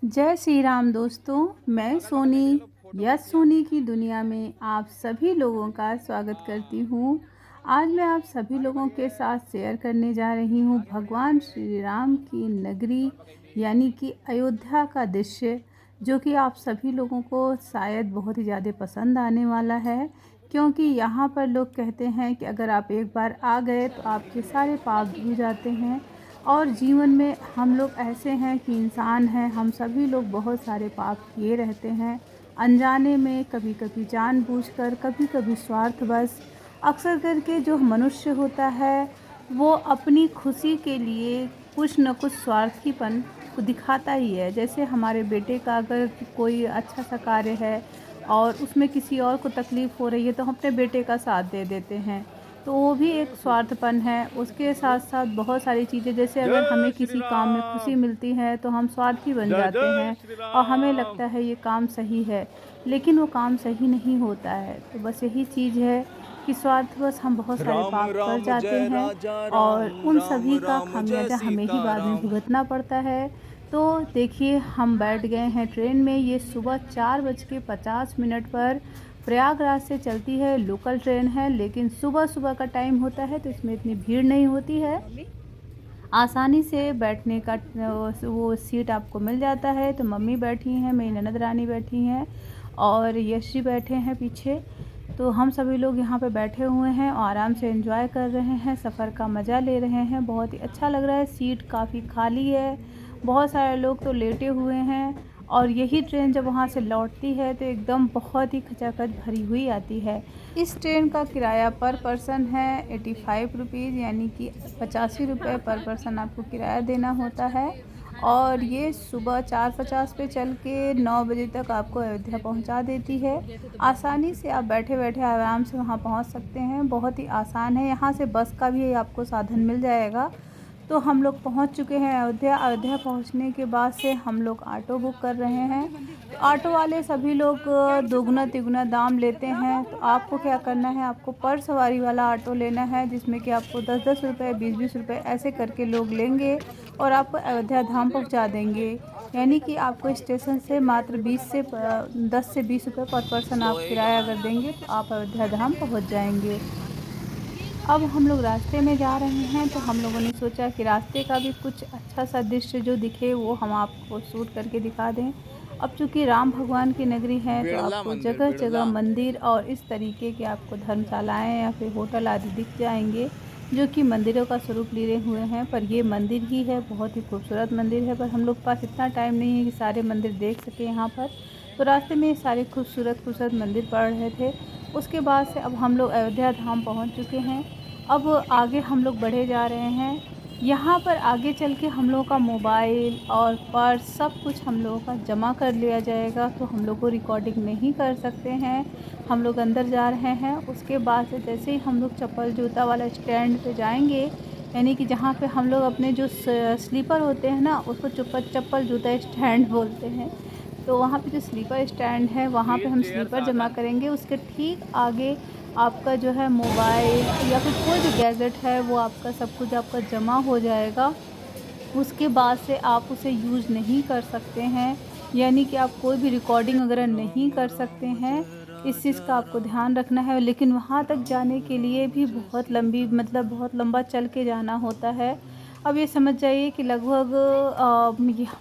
जय श्री राम दोस्तों। मैं सोनी, यस सोनी की दुनिया में आप सभी लोगों का स्वागत करती हूँ। आज मैं आप सभी लोगों के साथ शेयर करने जा रही हूँ भगवान श्री राम की नगरी यानी कि अयोध्या का दृश्य, जो कि आप सभी लोगों को शायद बहुत ही ज़्यादा पसंद आने वाला है। क्योंकि यहाँ पर लोग कहते हैं कि अगर आप एक बार आ गए तो आपके सारे पाप धुल जाते हैं। और जीवन में हम लोग ऐसे हैं कि इंसान हैं, हम सभी लोग बहुत सारे पाप किए रहते हैं अनजाने में, कभी कभी जानबूझकर, कभी कभी स्वार्थवश। अक्सर करके जो मनुष्य होता है वो अपनी खुशी के लिए कुछ न कुछ स्वार्थीपन को दिखाता ही है। जैसे हमारे बेटे का अगर कोई अच्छा सा कार्य है और उसमें किसी और को तकलीफ़ हो रही है तो हम अपने बेटे का साथ दे देते हैं, तो वो भी एक स्वार्थपन है। उसके साथ साथ बहुत सारी चीज़ें, जैसे अगर हमें जय श्री किसी काम में खुशी राम। मिलती है तो हम स्वार्थी बन जय जाते जय हैं श्री और हमें राम। लगता है ये काम सही है, लेकिन वो काम सही नहीं होता है। तो बस यही चीज़ है कि स्वार्थवश हम बहुत सारे राम पाप कर राम जाते जय हैं राजा और राम, उन राम सभी का राम जय खामियाजा हमें ही सीता बाद में राम। भुगतना पड़ता है। तो देखिए, हम बैठ गए हैं ट्रेन में। ये सुबह 4:50 पर प्रयागराज से चलती है, लोकल ट्रेन है, लेकिन सुबह-सुबह का टाइम होता है तो इसमें इतनी भीड़ नहीं होती है। आसानी से बैठने का वो सीट आपको मिल जाता है। तो मम्मी बैठी हैं, मेरी ननद रानी बैठी हैं और यश जी बैठे हैं पीछे। तो हम सभी लोग यहाँ पे बैठे हुए हैं और आराम से एंजॉय कर रहे हैं, सफ़र का मज़ा ले रहे हैं। बहुत ही अच्छा लग रहा है, सीट काफ़ी खाली है, बहुत सारे लोग तो लेटे हुए हैं। और यही ट्रेन जब वहाँ से लौटती है तो एकदम बहुत ही खचाखच भरी हुई आती है। इस ट्रेन का किराया पर पर्सन है 85 रुपीज़, यानी कि 85 रुपये पर पर्सन आपको किराया देना होता है। और ये सुबह 4:50 पे चल के 9 बजे तक आपको अयोध्या पहुंचा देती है। आसानी से आप बैठे बैठे आराम से वहां पहुंच सकते हैं, बहुत ही आसान है। यहाँ से बस का भी आपको साधन मिल जाएगा। तो हम लोग पहुंच चुके हैं अयोध्या। अयोध्या पहुंचने के बाद से हम लोग ऑटो बुक कर रहे हैं। तो ऑटो वाले सभी लोग दोगुना तिगुना दाम लेते हैं। तो आपको क्या करना है, आपको पर सवारी वाला ऑटो लेना है, जिसमें कि आपको 10-10 रुपये, 20-20 रुपये ऐसे करके लोग लेंगे और आपको अयोध्या धाम पहुंचा देंगे। यानी कि आपको स्टेशन से मात्र 10 से 20 रुपये पर पर्सन आप किराया अगर देंगे तो आप अयोध्या धाम पहुँच जाएंगे। अब हम लोग रास्ते में जा रहे हैं तो हम लोगों ने सोचा कि रास्ते का भी कुछ अच्छा सा दृश्य जो दिखे वो हम आपको शूट करके दिखा दें। अब चूँकि राम भगवान की नगरी है तो बिड़ला आपको मंदिर जगह जगह बिड़ला। मंदिर और इस तरीके के आपको धर्मशालाएं या फिर होटल आदि दिख जाएंगे, जो कि मंदिरों का स्वरूप लिए हुए हैं। पर ये मंदिर ही है, बहुत ही खूबसूरत मंदिर है, पर हम लोग के पास इतना टाइम नहीं है कि सारे मंदिर देख सके यहाँ पर। तो रास्ते में सारे खूबसूरत खूबसूरत मंदिर पड़ रहे थे। उसके बाद से अब हम लोग अयोध्या धाम पहुँच चुके हैं। अब आगे हम लोग बढ़े जा रहे हैं। यहाँ पर आगे चल के हम लोगों का मोबाइल और पर्स सब कुछ हम लोगों का जमा कर लिया जाएगा, तो हम लोग को रिकॉर्डिंग नहीं कर सकते हैं। हम लोग अंदर जा रहे हैं। उसके बाद से जैसे ही हम लोग चप्पल जूता वाला स्टैंड पे जाएंगे, यानी कि जहाँ पे हम लोग अपने जो स्लीपर होते हैं ना, उसको चप्पल जूता स्टैंड बोलते हैं। तो वहाँ पे जो स्लीपर स्टैंड है वहाँ पे तीन हम चेयर स्लीपर जमा साधन। करेंगे। उसके ठीक आगे आपका जो है मोबाइल या फिर कोई भी गैजेट है वो आपका सब कुछ आपका जमा हो जाएगा। उसके बाद से आप उसे यूज़ नहीं कर सकते हैं, यानी कि आप कोई भी रिकॉर्डिंग वगैरह नहीं राम कर सकते राम हैं। जय इस राजा चीज़ का आपको ध्यान राम, रखना है। लेकिन वहाँ तक जाने के राम लिए भी राम जय बहुत लंबी, सीता मतलब बहुत राम। लंबा चल के जाना होता है। अब ये समझ जाइए कि लगभग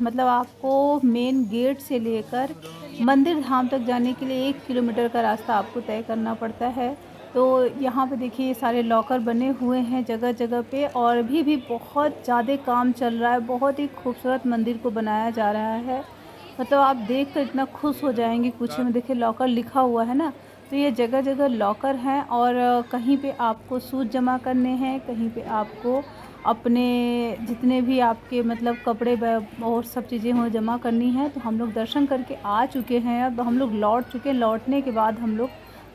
मतलब आपको मेन गेट से लेकर मंदिर धाम तक जाने के लिए 1 किलोमीटर का रास्ता आपको तय करना पड़ता है। तो यहाँ पे देखिए, ये सारे लॉकर बने हुए हैं जगह जगह पे, और अभी भी बहुत ज़्यादा काम चल रहा है। बहुत ही खूबसूरत मंदिर को बनाया जा रहा है। मतलब आप देख कर इतना खुश हो जाएंगे। कुछ में देखिए लॉकर लिखा हुआ है ना, तो ये जगह जगह लॉकर हैं। और कहीं पे आपको सूट जमा करने हैं, कहीं पे आपको अपने जितने भी आपके मतलब कपड़े और सब चीज़ें हो जमा करनी है। तो हम लोग दर्शन करके आ चुके हैं, अब हम लोग लौट चुके हैं। लौटने के बाद हम लोग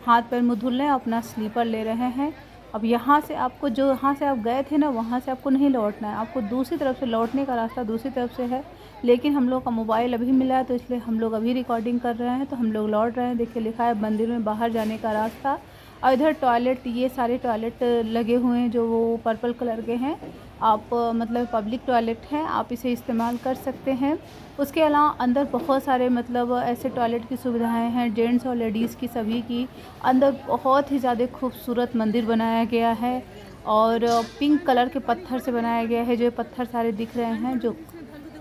हाथ पैर मुँह धुल रहे हैं, अपना स्लीपर ले रहे हैं। अब यहाँ से आपको, जो यहाँ से आप गए थे ना, वहाँ से आपको नहीं लौटना है, आपको दूसरी तरफ से लौटने का रास्ता दूसरी तरफ से है। लेकिन हम लोग का मोबाइल अभी मिला है तो इसलिए हम लोग अभी रिकॉर्डिंग कर रहे हैं। तो हम लोग लौट रहे हैं। देखिए लिखा है मंदिर में बाहर जाने का रास्ता। और इधर टॉयलेट, ये सारे टॉयलेट लगे हुए हैं जो वो पर्पल कलर के हैं। आप मतलब पब्लिक टॉयलेट है, आप इसे इस्तेमाल कर सकते हैं। उसके अलावा अंदर बहुत सारे मतलब ऐसे टॉयलेट की सुविधाएं हैं, जेंट्स और लेडीज़ की सभी की। अंदर बहुत ही ज़्यादा खूबसूरत मंदिर बनाया गया है और पिंक कलर के पत्थर से बनाया गया है। जो पत्थर सारे दिख रहे हैं, जो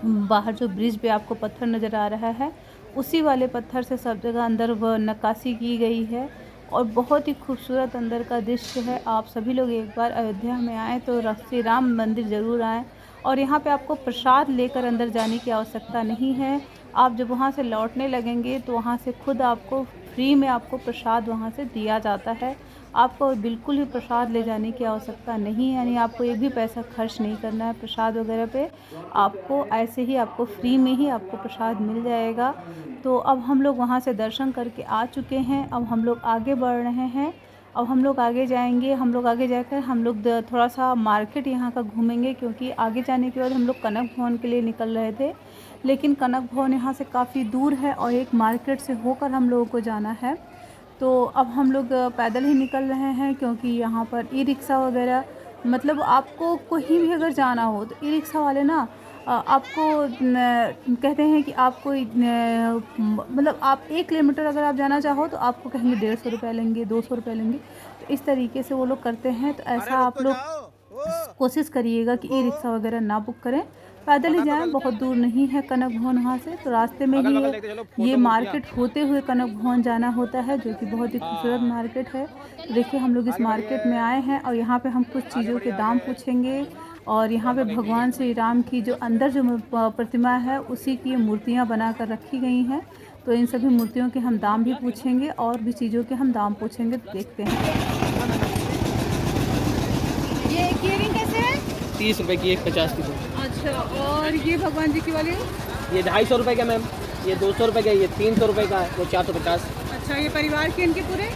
बाहर जो ब्रिज पे आपको पत्थर नज़र आ रहा है, उसी वाले पत्थर से सब जगह अंदर वह नक्काशी की गई है और बहुत ही खूबसूरत अंदर का दृश्य है। आप सभी लोग एक बार अयोध्या में आएँ तो श्री राम मंदिर ज़रूर आएँ। और यहाँ पे आपको प्रसाद लेकर अंदर जाने की आवश्यकता नहीं है। आप जब वहाँ से लौटने लगेंगे तो वहाँ से खुद आपको फ्री में आपको प्रसाद वहाँ से दिया जाता है। आपको बिल्कुल भी प्रसाद ले जाने की आवश्यकता नहीं है, यानी आपको एक भी पैसा खर्च नहीं करना है प्रसाद वगैरह पे। आपको ऐसे ही आपको फ्री में ही आपको प्रसाद मिल जाएगा। तो अब हम लोग वहाँ से दर्शन करके आ चुके हैं। अब हम लोग आगे बढ़ रहे हैं। अब हम लोग आगे जाएंगे। हम लोग आगे जाकर हम लोग थोड़ा सा मार्केट यहाँ का घूमेंगे, क्योंकि आगे जाने के बाद हम लोग कनक भवन के लिए निकल रहे थे, लेकिन कनक भवन यहाँ से काफ़ी दूर है और एक मार्केट से होकर हम लोगों को जाना है। तो अब हम लोग पैदल ही निकल रहे हैं, क्योंकि यहाँ पर ई रिक्शा वगैरह मतलब आपको कहीं भी अगर जाना हो तो ई रिक्शा वाले ना आपको कहते हैं कि आपको मतलब आप 1 किलोमीटर अगर आप जाना चाहो तो आपको कहेंगे 150 रुपये लेंगे, 200 रुपये लेंगे। तो इस तरीके से वो लोग करते हैं। तो ऐसा आप लोग कोशिश करिएगा कि ई रिक्शा वगैरह ना बुक करें, पैदल ही जाएं। बहुत दूर नहीं है कनक भवन वहाँ से, तो रास्ते में ही ये मार्केट होते हुए कनक भवन जाना होता है, जो कि बहुत ही खूबसूरत मार्केट है। तो देखिए हम लोग इस मार्केट में आए हैं और यहाँ पे हम कुछ चीज़ों के दाम पूछेंगे। और यहाँ पे भगवान श्री राम की जो अंदर जो प्रतिमा है उसी की मूर्तियाँ बना कर रखी गई हैं। तो इन सभी मूर्तियों के हम दाम भी पूछेंगे और भी चीज़ों के हम दाम पूछेंगे। तो देखते हैं ये एक इयरिंग कैसे है? 30 रुपए की, एक 50 की। अच्छा, और ये भगवान जी की वाली? ये 250 रुपए का मैम, ये 200 रुपए का, ये 300 रुपए का, वो 450। अच्छा, ये परिवार के इनके पूरे?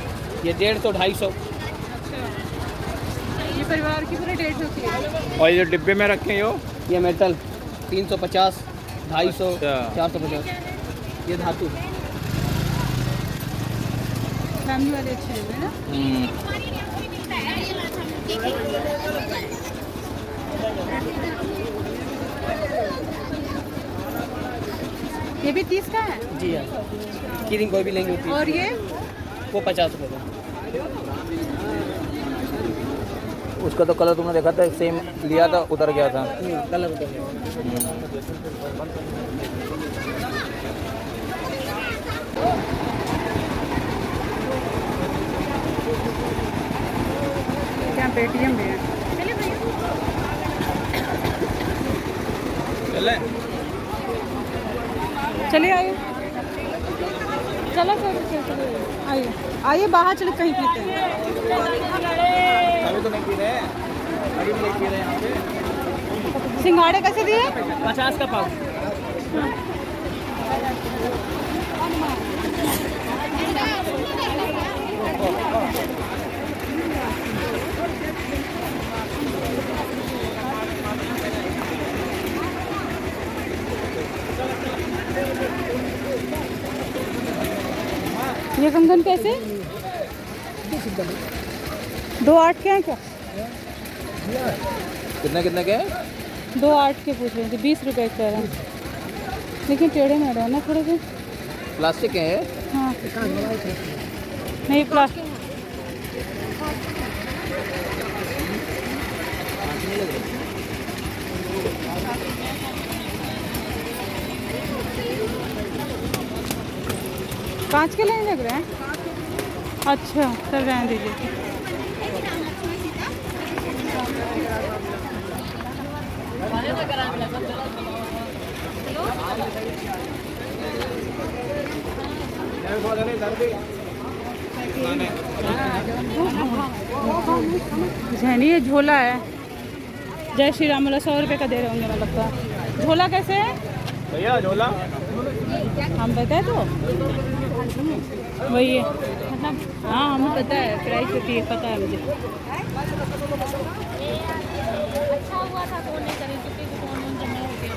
ये 150, 250। अच्छा, ये परिवार की पूरे 150 की। और ये डिब्बे में रखे हो? ये मेटल 350, 250, 450। ये धातु। फैमिली वाले अच्छे लग रहे हैं ना। ये भी 30 का है? जी हाँ, कीरिंग कोई भी लेंगे 30। और ये? वो 50 रुपए का। उसका तो कलर तुमने देखा था, सेम लिया था, उतर गया था। कलर उतर गया। क्या पेटीएम भी है? चलिए आइए, चलो चलो आइए आइए, बाहर चले कहीं पीते हैं। अभी तो नहीं पी रहे हैं, अभी भी नहीं पी रहे हैं यहाँ पे। सिंघाड़े कैसे दिए? 50 का पाव। ये कंगन कैसे? 2.8 के हैं क्या? कितने कितने के हैं? 2.8 के पूछ रहे थे, 20 रुपए कह रहे हैं, लेकिन टेढ़े में रहे ना थोड़े से। प्लास्टिक के हैं? हाँ नहीं, प्लास्टिक। कांच के नहीं लग रहे हैं? अच्छा, चल रहने दीजिए। झेनी ये झोला है, जय श्री राम वाला 100 रुपये का दे रहे होंगे मैं लगता है। झोला कैसे है भैया? झोला हम बताए तो वही है, मतलब हाँ हमें पता है प्राइस होती है, पता है मुझे। अच्छा हुआ था फोन नहीं करें, क्योंकि फोन जमा हो गया।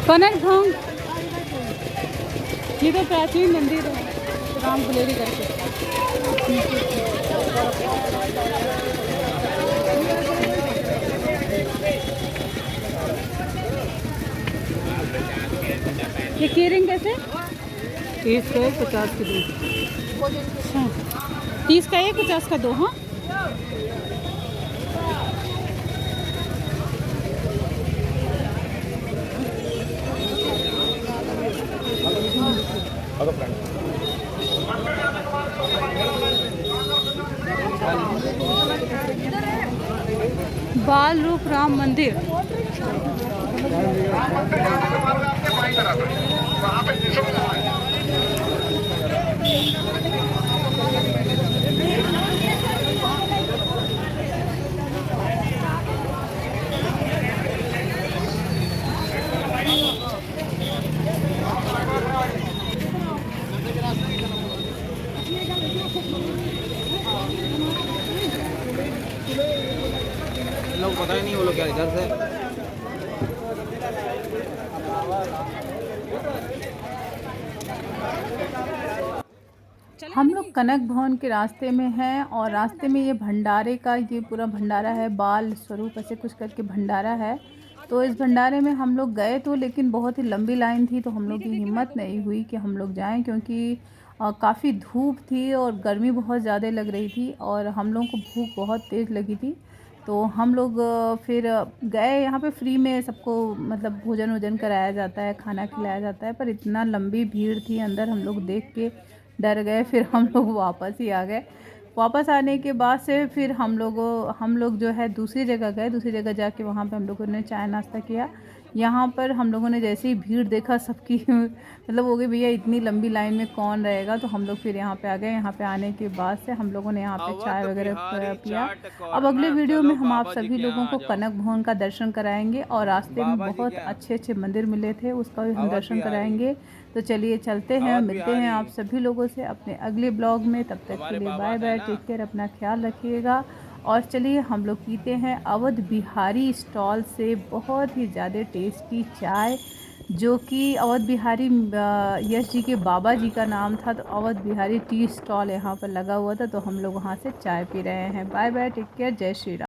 कनक भोंग, ये तो प्राचीन मंदिर है राम फुलेरी करके। ये कीरिंग कैसे? 30 का 50 के 2। अच्छा 30 का 1 50 का 2। हाँ बाल रूप राम मंदिर। लोग पता ही नहीं वो लोग क्या इधर से। हम लोग कनक भवन के रास्ते में हैं और रास्ते में ये भंडारे का ये पूरा भंडारा है, बाल स्वरूप ऐसे कुछ करके भंडारा है। तो इस भंडारे में हम लोग गए तो लेकिन बहुत ही लंबी लाइन थी, तो हम लोग की हिम्मत नहीं हुई कि हम लोग जाएं, क्योंकि काफ़ी धूप थी और गर्मी बहुत ज़्यादा लग रही थी और हम लोगों को भूख बहुत तेज़ लगी थी। तो हम लोग फिर गए। यहाँ पे फ्री में सबको मतलब भोजन वोजन कराया जाता है, खाना खिलाया जाता है, पर इतना लंबी भीड़ थी अंदर, हम लोग देख के डर गए। फिर हम लोग वापस ही आ गए। वापस आने के बाद से फिर हम लोग जो है दूसरी जगह गए। दूसरी जगह जाके वहाँ पे हम लोगों ने चाय नाश्ता किया। यहाँ पर हम लोगों ने जैसे ही भीड़ देखा सबकी मतलब हो गई भैया इतनी लंबी लाइन में कौन रहेगा, तो हम लोग फिर यहाँ पे आ गए। यहाँ पे आने के बाद से हम लोगों ने यहाँ पे चाय वगैरह पिया। अब अगले वीडियो में हम आप सभी लोगों को कनक भवन का दर्शन कराएंगे और रास्ते में बहुत अच्छे अच्छे मंदिर मिले थे, उसका भी हम दर्शन कराएंगे। तो चलिए चलते हैं, मिलते हैं आप सभी लोगों से अपने अगले ब्लॉग में। तब तक के लिए बाय बाय, टेक केयर, अपना ख्याल रखिएगा। और चलिए हम लोग पीते हैं अवध बिहारी स्टॉल से बहुत ही ज़्यादा टेस्टी चाय, जो कि अवध बिहारी यश जी के बाबा जी का नाम था। तो अवध बिहारी टी स्टॉल यहाँ पर लगा हुआ था, तो हम लोग वहाँ से चाय पी रहे हैं। बाय बाय, टेक केयर, जय श्री राम।